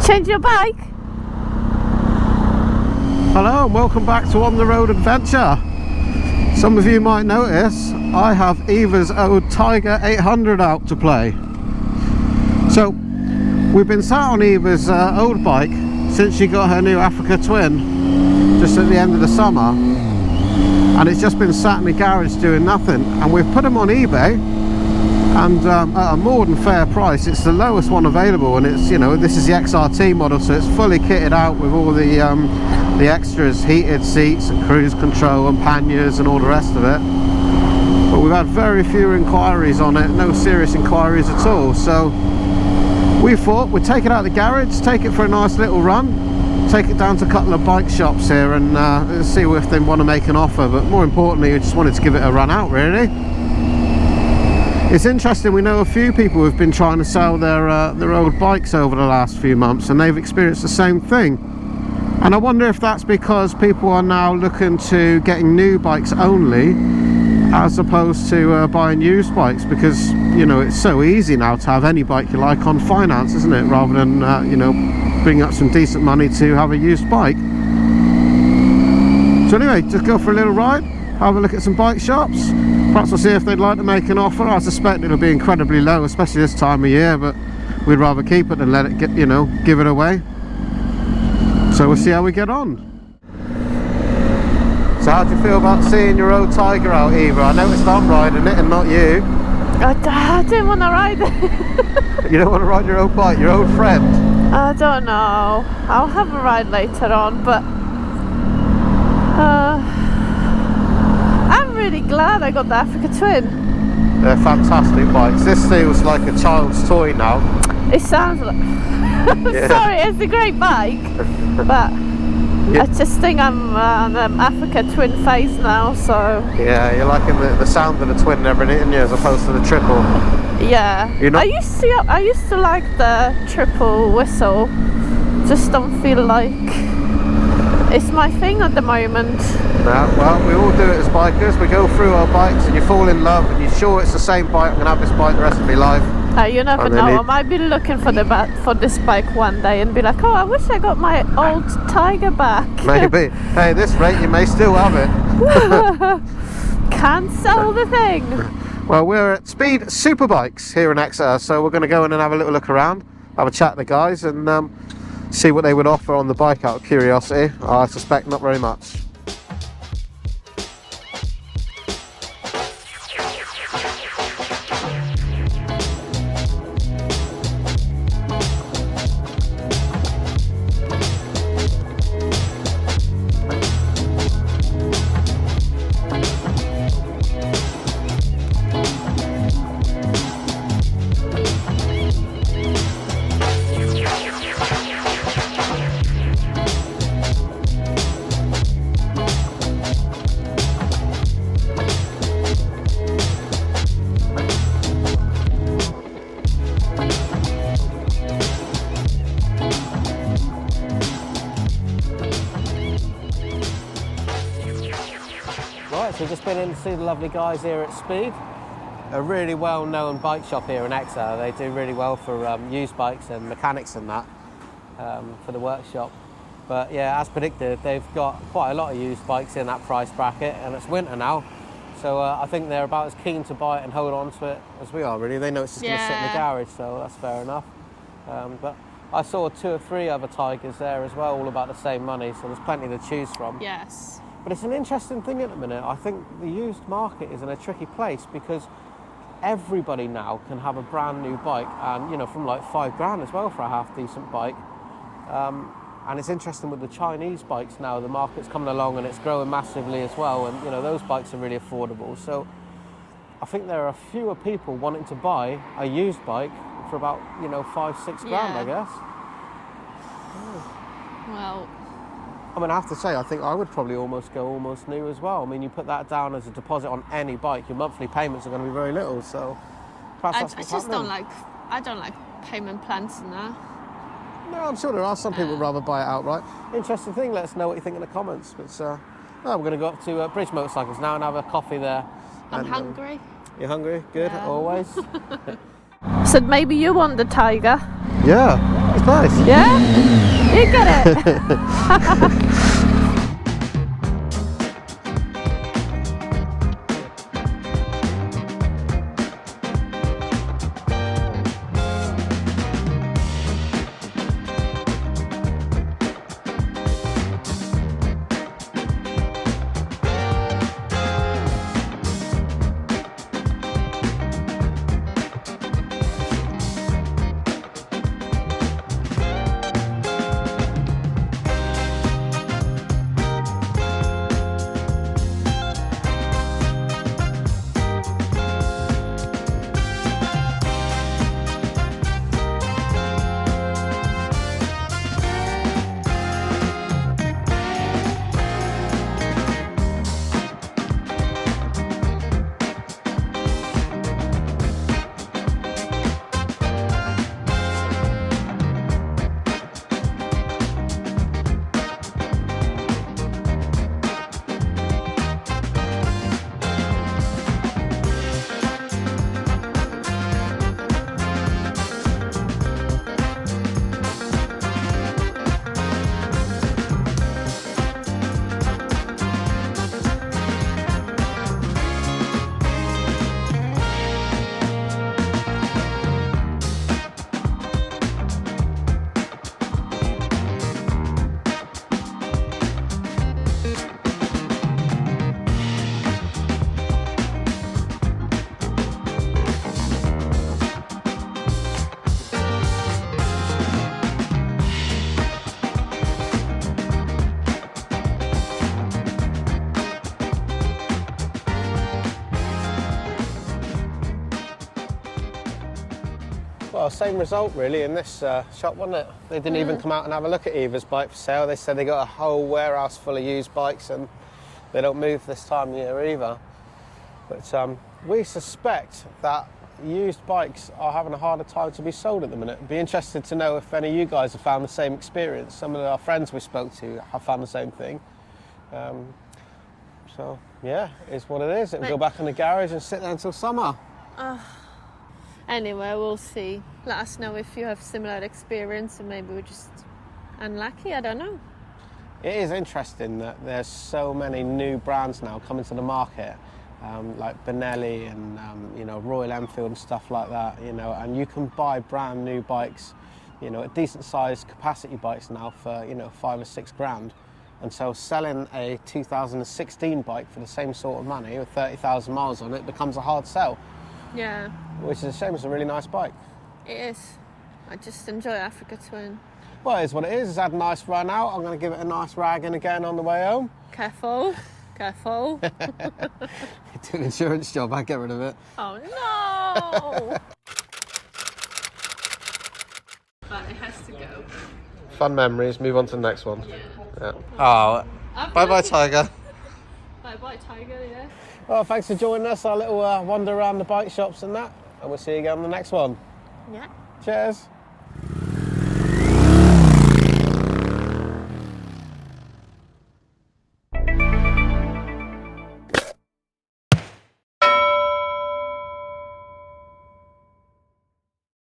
Change your bike? Hello and welcome back to On The Road Adventure. Some of you might notice I have Eva's old Tiger 800 out to play. So we've been sat on Eva's old bike since she got her new Africa Twin just at the end of the summer, and it's just been sat in the garage doing nothing, and we've put them on eBay, and at a more than fair price. It's the lowest one available, and it's, you know, this is the XRT model, so it's fully kitted out with all the extras, heated seats and cruise control and panniers and all the rest of it. But we've had very few inquiries on it, no serious inquiries at all, so we thought we'd take it out of the garage, take it for a nice little run, take it down to a couple of bike shops here and see if they want to make an offer. But more importantly, we just wanted to give it a run out, really. It's interesting, we know a few people who've been trying to sell their old bikes over the last few months, and they've experienced the same thing. And I wonder if that's because people are now looking to getting new bikes only, as opposed to buying used bikes, because, you know, it's so easy now to have any bike you like on finance, isn't it, rather than you know, bring up some decent money to have a used bike. So anyway, just go for a little ride, have a look at some bike shops. Perhaps we'll see if they'd like to make an offer. I suspect it'll be incredibly low, especially this time of year, but we'd rather keep it than let it get, you know, give it away. So we'll see how we get on. So how do you feel about seeing your old Tiger out, Eva? I noticed I'm riding it and not you. I didn't want to ride it. You don't want to ride your old bike, your old friend? I don't know. I'll have a ride later on, but I'm really glad I got the Africa Twin. They're fantastic bikes. This feels like a child's toy now. It sounds like... Yeah. Sorry, it's a great bike, but yeah. I just think I'm on Africa Twin phase now, so... Yeah, you're liking the sound of the Twin and everything, aren't you, as opposed to the triple? Yeah. You're not... I used to like the triple whistle. Just don't feel like it's my thing at the moment. Yeah, well, we all do it as bikers. We go through our bikes and you fall in love and you're sure it's the same bike. I'm going to have this bike the rest of my life. You never know. I might be looking for this bike one day and be like, oh, I wish I got my old Tiger back. Maybe. Hey, at this rate, you may still have it. Can't sell the thing. Well, we're at Speed Superbikes here in Exeter, so we're going to go in and have a little look around, have a chat to the guys, and see what they would offer on the bike out of curiosity. I suspect not very much. So we've just been in to see the lovely guys here at Speed, a really well-known bike shop here in Exeter. They do really well for used bikes and mechanics and that, for the workshop. But yeah, as predicted, they've got quite a lot of used bikes in that price bracket, and it's winter now, so I think they're about as keen to buy it and hold on to it as we are, really. They know it's just going to sit in the garage, so that's fair enough. But I saw 2 or 3 other Tigers there as well, all about the same money, so there's plenty to choose from. Yes. But it's an interesting thing at the minute. I think the used market is in a tricky place because everybody now can have a brand new bike, and, you know, from like £5 as well for a half decent bike. And it's interesting with the Chinese bikes now, the market's coming along and it's growing massively as well, and, you know, those bikes are really affordable. So I think there are fewer people wanting to buy a used bike for about, you know, £5-6 grand, I guess. Well, I mean, I have to say, I think I would probably almost go almost new as well. I mean, you put that down as a deposit on any bike, your monthly payments are going to be very little, so perhaps I just don't like payment plans and that. No, I'm sure there are some people who'd rather buy it outright. Interesting thing, let us know what you think in the comments. But we're going to go up to Bridge Motorcycles now and have a coffee there. I'm hungry. You're hungry? Good, always. So maybe you want the Tiger? Yeah, It's nice. Yeah? You get it. Well, same result really in this shop, wasn't it? They didn't even come out and have a look at Eva's bike for sale. They said they got a whole warehouse full of used bikes and they don't move this time of year either. But we suspect that used bikes are having a harder time to be sold at the minute. Be interested to know if any of you guys have found the same experience. Some of our friends we spoke to have found the same thing. So yeah, it's what it is. It'll go back in the garage and sit there until summer. Anyway, we'll see. Let us know if you have similar experience and maybe we're just unlucky, I don't know. It is interesting that there's so many new brands now coming to the market, like Benelli and you know, Royal Enfield and stuff like that, you know, and you can buy brand new bikes, you know, at decent sized capacity bikes now for, you know, 5 or 6 grand. And so selling a 2016 bike for the same sort of money with 30,000 miles on it becomes a hard sell. Yeah. Which is a shame. It's a really nice bike. It is. I just enjoy Africa Twin. Well, it is what it is. It's had a nice run out. I'm going to give it a nice rag in again on the way home. Careful. Careful. You do an insurance job, I'd get rid of it. Oh no! But it has to go. Fun memories. Move on to the next one. Yeah. Oh, bye-bye, Tiger. Bye-bye, Tiger, yeah. Well, thanks for joining us. Our little wander around the bike shops and that. And we'll see you again on the next one. Yeah. Cheers.